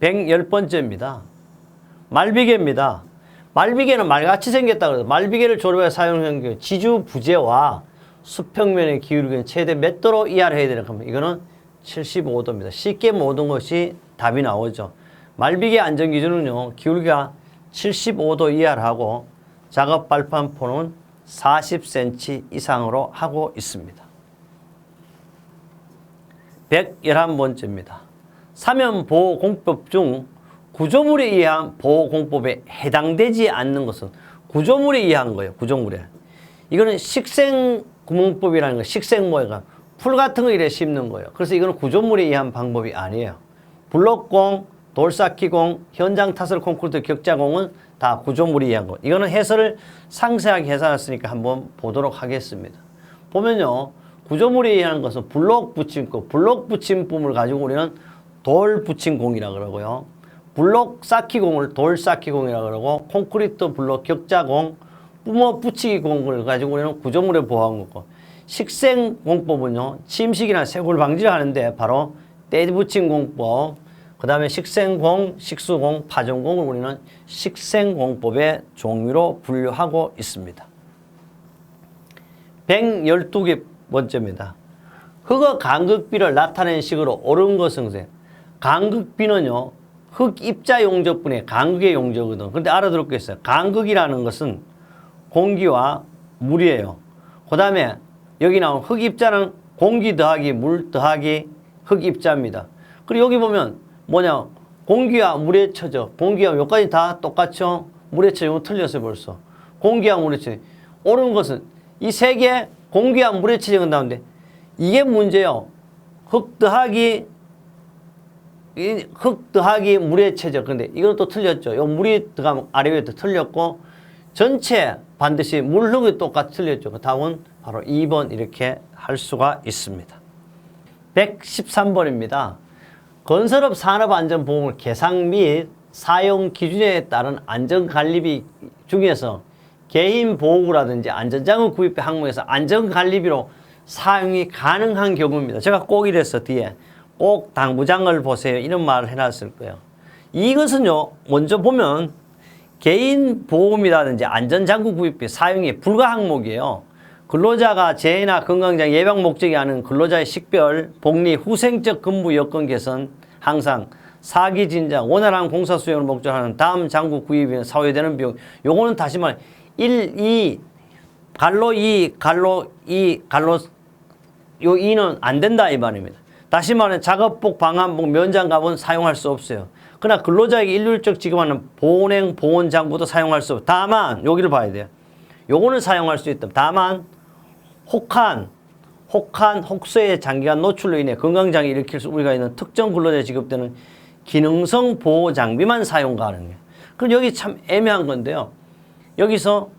110번째입니다. 말비계입니다. 말비계는 말같이 생겼다고 해서 말비계를 조립해 사용하는 경우 지주 부재와 수평면의 기울기는 최대 몇 도로 이하를 해야 되는 겁니다. 이거는 75도입니다. 쉽게 모든 것이 답이 나오죠. 말비계 안전기준은요, 기울기가 75도 이하를 하고 작업 발판포는 40cm 이상으로 하고 있습니다. 111번째입니다. 사면보호공법 중 구조물에 의한 보호공법에 해당되지 않는 것은 구조물에 의한 거예요. 구조물에. 이거는 식생구멍법이라는 거예요. 식생모해가 풀 같은 거 이래 심는 거예요. 그래서 이거는 구조물에 의한 방법이 아니에요. 블록공, 돌쌓기공, 현장 타설 콘크리트 격자공은 다 구조물에 의한 거. 이거는 해설을 상세하게 해설했으니까 한번 보도록 하겠습니다. 보면요, 구조물에 의한 것은 블록 붙임법, 블록 붙임법을 가지고 우리는 돌 붙임공이라고 그러고요. 블록 쌓기공을 돌 쌓기공이라고 그러고, 콘크리트 블록 격자공, 뿜어 붙이기 공을 가지고 우리는 구조물에 보호한 거고, 식생공법은요, 침식이나 쇄골 방지를 하는데 바로 떼붙임공법, 그 다음에 식생공, 식수공, 파종공을 우리는 식생공법의 종류로 분류하고 있습니다. 112번째입니다. 흙의 간극비를 나타내는 식으로 옳은 것은 간극비는요, 흙 입자 용적분의 간극의 용적이거든. 근데 알아들었겠어요. 간극이라는 것은 공기와 물이에요. 그 다음에 여기 나온 흙 입자는 공기 더하기 물 더하기 흙 입자입니다. 그리고 여기 보면 뭐냐, 공기와 물의 처죠. 공기와 여기까지 다 똑같죠. 물의 처, 이거 틀렸어요 벌써. 공기와 물의 처. 옳은 것은 이 세 개 공기와 물의 처 적은다는데 이게 문제예요. 흙 더하기 물의 체죠. 근데 이건 또 틀렸죠. 요 물이 들어가면 아래 위에 또 틀렸고, 전체 반드시 물, 흙이 똑같이 틀렸죠. 그 답은 바로 2번 이렇게 할 수가 있습니다. 113번입니다. 건설업 산업안전보험을 계상 및 사용 기준에 따른 안전관리비 중에서 개인보호구라든지 안전장구 구입비 항목에서 안전관리비로 사용이 가능한 경우입니다. 제가 꼭 이랬어. 뒤에 꼭 당부장을 보세요. 이런 말을 해놨을 거예요. 이것은요, 먼저 보면 개인보험이라든지 안전장구 구입비 사용이 불가 항목이에요. 근로자가 재해나 건강장 예방 목적이 아닌 근로자의 식별, 복리, 후생적 근무 여건 개선, 항상 사기 진작, 원활한 공사 수행을 목적으로 하는 다음 장구 구입에 사회되는 비용. 요거는 다시 말해 1, 2, 갈로 2, 갈로 2, 갈로 요 2는 안 된다 이 말입니다. 다시 말해 작업복, 방한복, 면장갑은 사용할 수 없어요. 그러나 근로자에게 일률적 지급하는 보온행, 보온장구도 사용할 수 없어요. 다만 여기를 봐야 돼요. 요거는 사용할 수 있다. 다만 혹소의 장기간 노출로 인해 건강장애 일으킬 수 우리가 있는 특정 근로자에 지급되는 기능성 보호 장비만 사용 가능해요. 그럼 여기 참 애매한 건데요. 여기서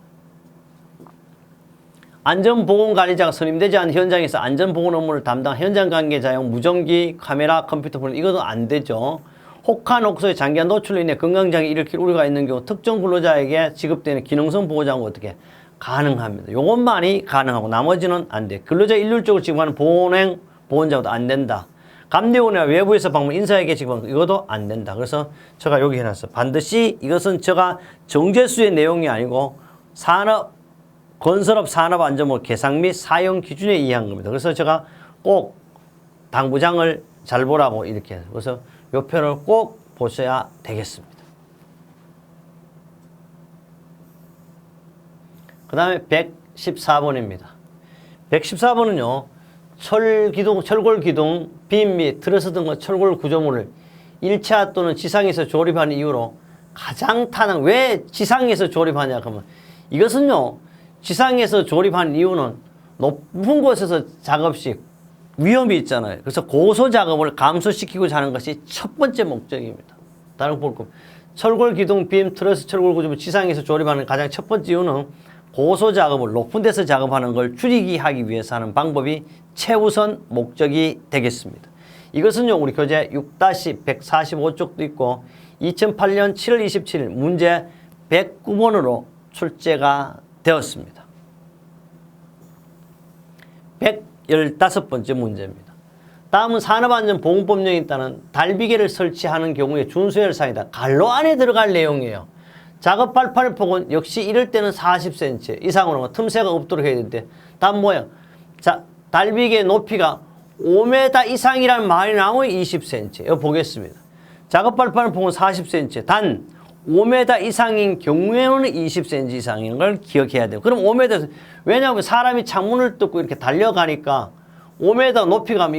안전보건관리자가 선임되지 않은 현장에서 안전보건 업무를 담당 현장 관계자용 무전기, 카메라, 컴퓨터 분해 이것도 안 되죠. 혹소의 장기간 노출로 인해 건강장애 일으킬 우려가 있는 경우 특정 근로자에게 지급되는 기능성 보호장구 어떻게 가능합니다. 요것만이 가능하고 나머지는 안 돼. 근로자 일률적으로 지급하는 보온행, 보온장구도 안 된다. 감리원이나 외부에서 방문 인사에게 지급하는 이것도 안 된다. 그래서 제가 여기 해놨어. 반드시 이것은 제가 정제수의 내용이 아니고 건설업 산업안전보호 개상 및 사용 기준에 의한 겁니다. 그래서 제가 꼭 당부장을 잘 보라고 이렇게 해서 그래서 이 표를 꼭 보셔야 되겠습니다. 그 다음에 114번입니다. 114번은요, 철골기둥, 빔 및 트러스 등의 철골 구조물을 1차 또는 지상에서 조립하는 이유로 가장 타는, 왜 지상에서 조립하냐 그러면 이것은요, 지상에서 조립하는 이유는 높은 곳에서 작업 시 위험이 있잖아요. 그래서 고소 작업을 감소시키고자 하는 것이 첫 번째 목적입니다. 다른 볼 것, 철골 기둥, 빔, 트러스, 철골 구조물 지상에서 조립하는 가장 첫 번째 이유는 고소 작업을 높은 데서 작업하는 걸 줄이기 하기 위해서 하는 방법이 최우선 목적이 되겠습니다. 이것은요, 우리 교재 6-145쪽도 있고 2008년 7월 27일 문제 109번으로 출제가 되었습니다. 115번째 문제입니다. 다음은 산업안전보건법령에 따른 달비계를 설치하는 경우에 준수해야 할 사항이다. 간로 안에 들어갈 내용이에요. 작업 발판의 폭은 역시 이럴 때는 40cm 이상으로 틈새가 없도록 해야 되는데 다음 뭐야? 자, 달비계 높이가 5m 이상이라는 말이 나오면 20cm. 이거 보겠습니다. 작업 발판의 폭은 40cm. 단 5m 이상인 경우에는 20cm 이상인 걸 기억해야 돼요. 그럼 5m, 왜냐하면 사람이 창문을 뚫고 이렇게 달려가니까 5m 높이 가면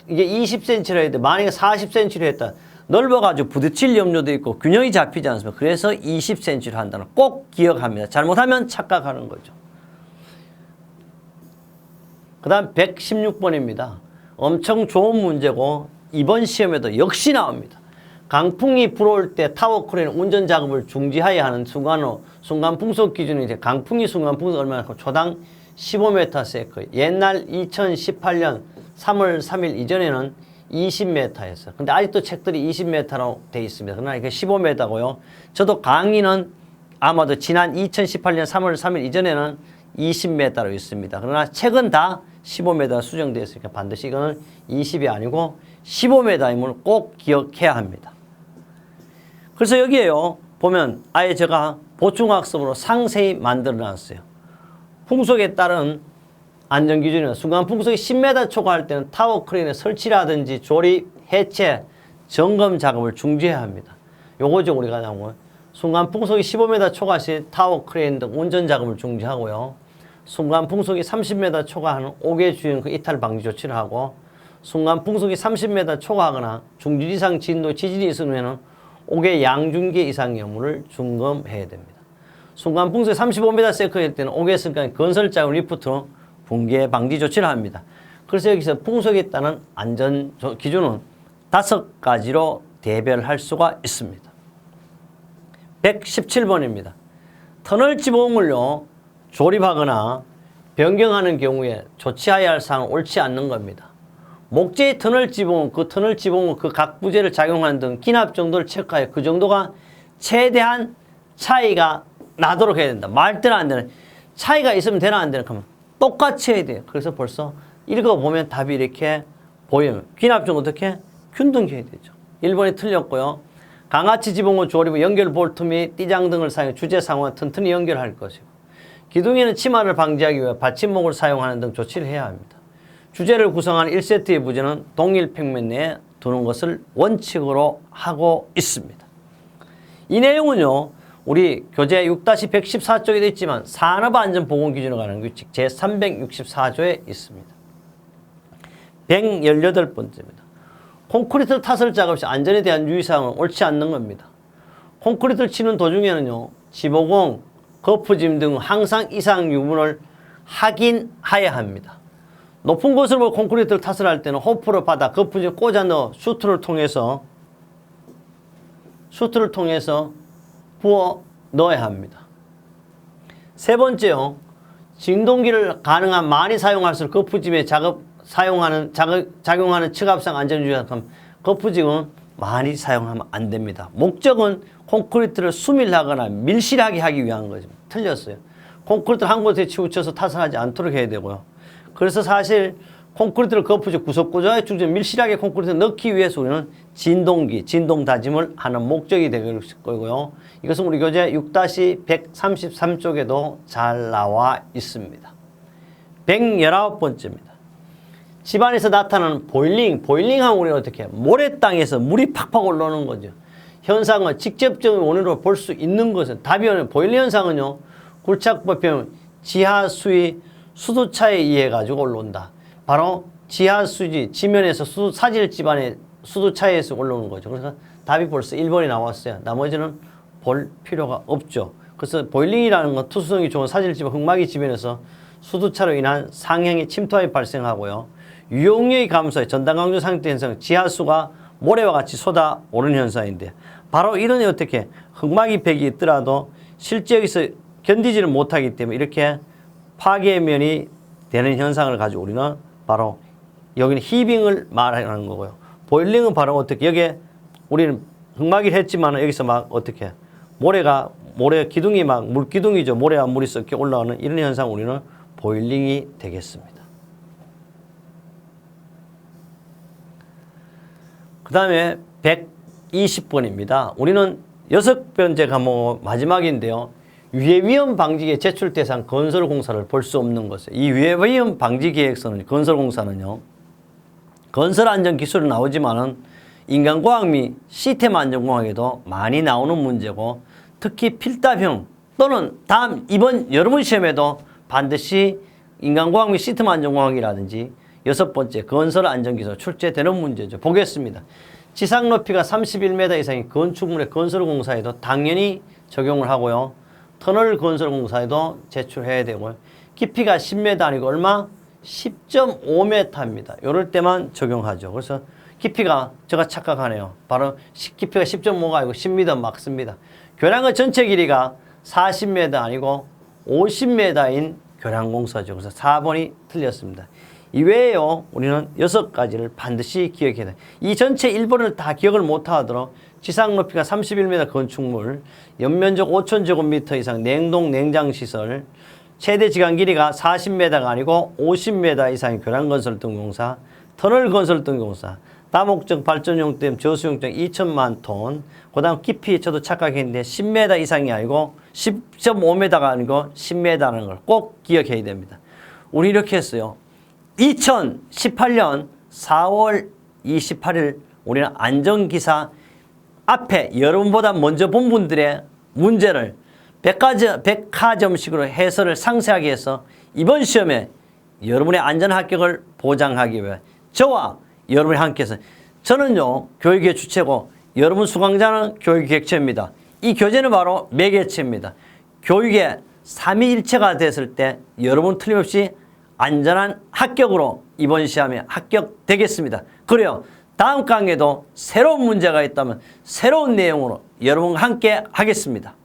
이게 20cm로 해야 돼. 만약에 40cm로 했다. 넓어가지고 부딪힐 염려도 있고 균형이 잡히지 않습니까? 그래서 20cm로 한다는 꼭 기억합니다. 잘못하면 착각하는 거죠. 그 다음 116번입니다. 엄청 좋은 문제고 이번 시험에도 역시 나옵니다. 강풍이 불어올 때 타워크레인 운전 작업을 중지하여야 하는 순간 풍속 기준이 이제 강풍이 순간 풍속 얼마나 초당 15m/s. 옛날 2018년 3월 3일 이전에는 20m였어요. 근데 아직도 책들이 20m로 돼 있습니다. 그러나 이게 15m고요. 저도 강의는 아마도 지난 2018년 3월 3일 이전에는 20m로 있습니다. 그러나 책은 다 15m 수정되어 있으니까 반드시 이거는 20이 아니고 15m임을 꼭 기억해야 합니다. 그래서 여기에요. 보면 아예 제가 보충학습으로 상세히 만들어 놨어요. 풍속에 따른 안전기준은 순간 풍속이 10m 초과할 때는 타워 크레인의 설치라든지 조립, 해체, 점검 작업을 중지해야 합니다. 요거죠, 우리가 나온 순간 풍속이 15m 초과 시 타워 크레인 등 운전 작업을 중지하고요. 순간 풍속이 30m 초과하는 5개 주행 그 이탈 방지 조치를 하고, 순간 풍속이 30m 초과하거나 중질 이상 진도 지진이 있으면 5개 양중계 이상의 업무를 중검해야 됩니다. 순간 풍속이 35m/s일 때는 5개 승강 건설 작업 리프트로 붕괴 방지 조치를 합니다. 그래서 여기서 풍속에 따른 안전 기준은 5가지로 대별할 수가 있습니다. 117번입니다. 터널 지붕을요, 조립하거나 변경하는 경우에 조치해야 할 사항은 옳지 않는 겁니다. 목재의 터널 지붕은 그 각 부재를 작용하는 등 기납 정도를 체크하여 그 정도가 최대한 차이가 나도록 해야 된다. 말대로 안 되는, 차이가 있으면 되나 안 되나 하면 똑같이 해야 돼요. 그래서 벌써 읽어보면 답이 이렇게 보이면 기납 정도 어떻게? 균등해야 되죠. 1번이 틀렸고요. 강아치 지붕의 조립은 연결 볼트 및 띠장 등을 사용해 주제 상호와 튼튼히 연결할 것이고, 기둥에는 침하를 방지하기 위해 받침목을 사용하는 등 조치를 해야 합니다. 주제를 구성하는 1세트의 부재는 동일 평면 내에 두는 것을 원칙으로 하고 있습니다. 이 내용은요, 우리 교재 6-114쪽에도 있지만 산업안전보건기준에 관한 규칙 제364조에 있습니다. 118번째입니다. 콘크리트 타설 작업 시 안전에 대한 유의사항은 옳지 않는 겁니다. 콘크리트를 치는 도중에는요, 지보공, 거푸짐 등 항상 이상 유분을 확인해야 합니다. 높은 곳으로 콘크리트를 타설할 때는 호프를 받아 거푸짐 꽂아 넣어 슈트를 통해서 부어 넣어야 합니다. 세 번째요, 진동기를 가능한 많이 사용할수록 거푸짐에 작용하는 측압상 안전유의사항, 거푸짐은 많이 사용하면 안 됩니다. 목적은 콘크리트를 수밀하거나 밀실하게 하기 위한 거죠. 틀렸어요. 콘크리트를 한 곳에 치우쳐서 타설하지 않도록 해야 되고요. 그래서 사실 콘크리트를 거푸지 구석구조에 중심 밀실하게 콘크리트를 넣기 위해서 우리는 진동기, 진동 다짐을 하는 목적이 될 거고요. 이것은 우리 교재 6-133쪽에도 잘 나와 있습니다. 119번째입니다. 집안에서 나타나는 보일링하면 우리는 어떻게 해요? 모래땅에서 물이 팍팍 올라오는 거죠. 현상은 직접적인 원인으로 볼 수 있는 것은, 답이 보일링 현상은요, 굴착법형 지하수위 수도차에 의해 가지고 올라온다. 바로 지하수지, 지면에서 사질 집안의 수도차에서 올라오는 거죠. 그래서 답이 벌써 1번이 나왔어요. 나머지는 볼 필요가 없죠. 그래서 보일링이라는 건 투수성이 좋은 사질 집안 흙막이 지면에서 수도차로 인한 상향의 침투압이 발생하고요. 유용력이 감소해 전단강조 상태 현상, 지하수가 모래와 같이 쏟아오르는 현상인데, 바로 이런 어떻게 흙막이 벽이 있더라도 실제 여기서 견디지를 못하기 때문에 이렇게 파괴면이 되는 현상을 가지고 우리는 바로 여기는 히빙을 말하는 거고요. 보일링은 바로 어떻게, 여기에 우리는 흙막이를 했지만 여기서 막 어떻게 모래 기둥이 막 물기둥이죠. 모래와 물이 섞여 올라오는 이런 현상 우리는 보일링이 되겠습니다. 그 다음에 120번입니다. 우리는 6번째 과목 마지막인데요. 유해위험 방지계 제출 대상 건설공사를 볼 수 없는 것이에요. 이 유해위험 방지 계획서는 건설공사는요. 건설 안전 기술은 나오지만은 인간공학 및 시스템 안전공학에도 많이 나오는 문제고 특히 필답형 또는 이번 여러분 시험에도 반드시 인간공학 및 시스템 안전공학이라든지 6번째 건설 안전기술 출제되는 문제죠. 보겠습니다. 지상 높이가 31m 이상의 건축물의 건설공사에도 당연히 적용을 하고요. 터널 건설공사에도 제출해야 되고요. 깊이가 10m 아니고 얼마? 10.5m입니다. 이럴 때만 적용하죠. 그래서 깊이가 제가 착각하네요. 바로 깊이가 10.5가 아니고 10m 막 씁니다. 교량의 전체 길이가 40m 아니고 50m인 교량공사죠. 그래서 4번이 틀렸습니다. 이외에요. 우리는 6가지를 반드시 기억해야 돼요. 이 전체 1번을 다 기억을 못하도록 지상 높이가 31m 건축물, 연면적 5,000제곱미터 이상 냉동 냉장시설, 최대 지간 길이가 40m가 아니고 50m 이상의 교량건설 등 공사, 터널 건설 등 공사, 다목적 발전용 댐 저수용증 2천만 톤, 그 다음 깊이 저도 착각했는데 10m 이상이 아니고 10.5m가 아니고 10m라는 걸 꼭 기억해야 됩니다. 우리 이렇게 했어요. 2018년 4월 28일 우리는 안전기사 앞에 여러분보다 먼저 본 분들의 문제를 백화점식으로 해설을 상세하게 해서 이번 시험에 여러분의 안전 합격을 보장하기 위해 저와 여러분이 함께해서 저는요 교육의 주체고 여러분 수강자는 교육객체입니다. 이 교재는 바로 매개체입니다. 교육의 삼위일체가 됐을 때 여러분 틀림없이 안전한 합격으로 이번 시험에 합격되겠습니다. 그래요. 다음 강의에도 새로운 문제가 있다면 새로운 내용으로 여러분과 함께 하겠습니다.